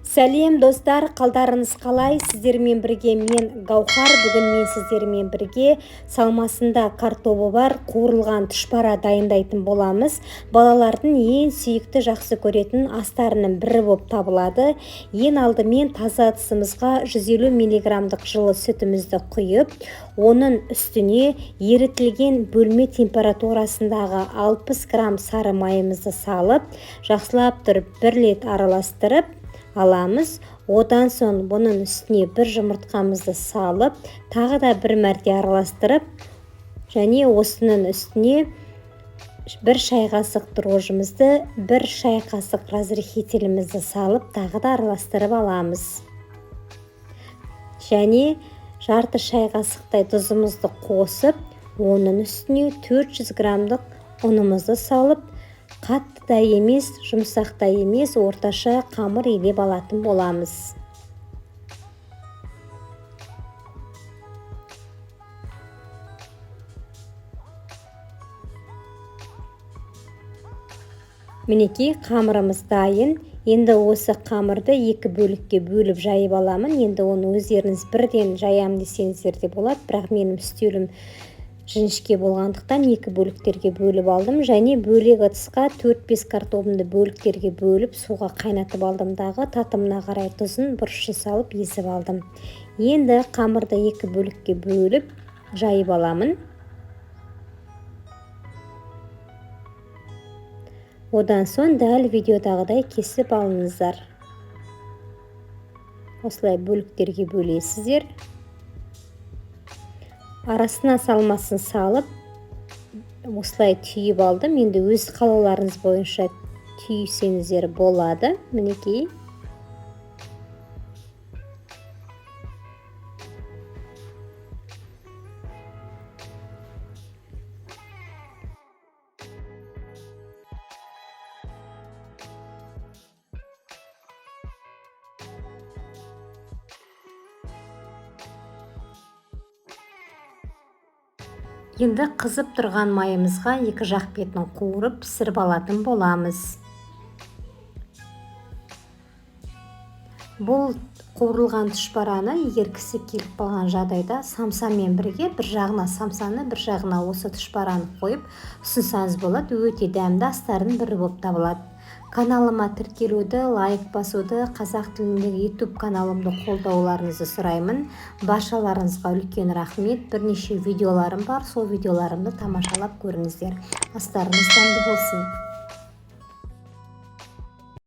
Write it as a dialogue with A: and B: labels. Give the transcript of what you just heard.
A: Сәлем достар, қалдарыңыз қалай? Сіздермен бірге мен Гаухар. Бүгін мен сіздермен бірге салмасында картобы бар қуырылған тұшпара дайындайтын боламыз. Балалардың ең сүйікті жақсы көретін астарының бірі болып табылады. Ең алдымен таза ыдысымызға 150 мг жылы сүтімізді құйып, оның үстіне ерітілген бөлме температурасындағы 60 грамм сары майымызды салып, жақсылап тұрып 1 рет араластырып аламыз. Одан соң бұның үстіне бір жұмыртқамызды салып, тағы да бір мәрте араластырып, және осының үстіне 1 шай қасық дрожжымызды, 1 шай қасық разрыхителімізді салып, тағы да араластырып аламыз. Және жарты шай қасықтай тұзымызды қосып, оның үстіне 400 граммдық ұнымызды салып, қатты да емес, жұмсақ та емес, орташа қамыр илеп алатын боламыз. Мінекей, қамырымыз дайын. Енді осы қамырды 2 бөлікке бөліп жайып аламын. Енді оны өздеріңіз бірден жаям десеңіздер де болады, бірақ менің үстелім жіңішке болғандықтан 2 бөліктерге бөліп алдым. Және бөлек ыдысқа 4-5 картобымды бөліктерге бөліп суға қайнатып алдым. Дағы татымына қарай тұзын бұрышы салып езіп алдым. Енді қамырды 2 бөлікке бөліп жайып аламын. Одан соң дәл видеодағыдай кесіп алыңыздар. Осылай бөліктерге бөлесіздер. Арасына салмасын салып, осылай түйіп алдым. Енді өз қалауларыңыз бойынша түйсеңіздер болады. Мінекей. Енді қызып тұрған майымызға 2 жақ бетін қуырып пісіріп алатын боламыз. Бұл қуырылған тұшпараны егер кісі келіп қалған жағдайда самсамен бірге бір жағына самсаны, бір жағына осы тұшпараны қойып ұсынсаңыз болады. Өте дәмді астардың бірі болып табылады. Каналыма тіркелуді, лайк басуды, қазақ тіліндегі YouTube каналымды қолдауларыңызды сұраймын. Баршаларыңызға үлкен рахмет. Бірнеше видеоларым бар, сол видеоларымды тамашалап көріңіздер. Астарыңыз дәмді болсын.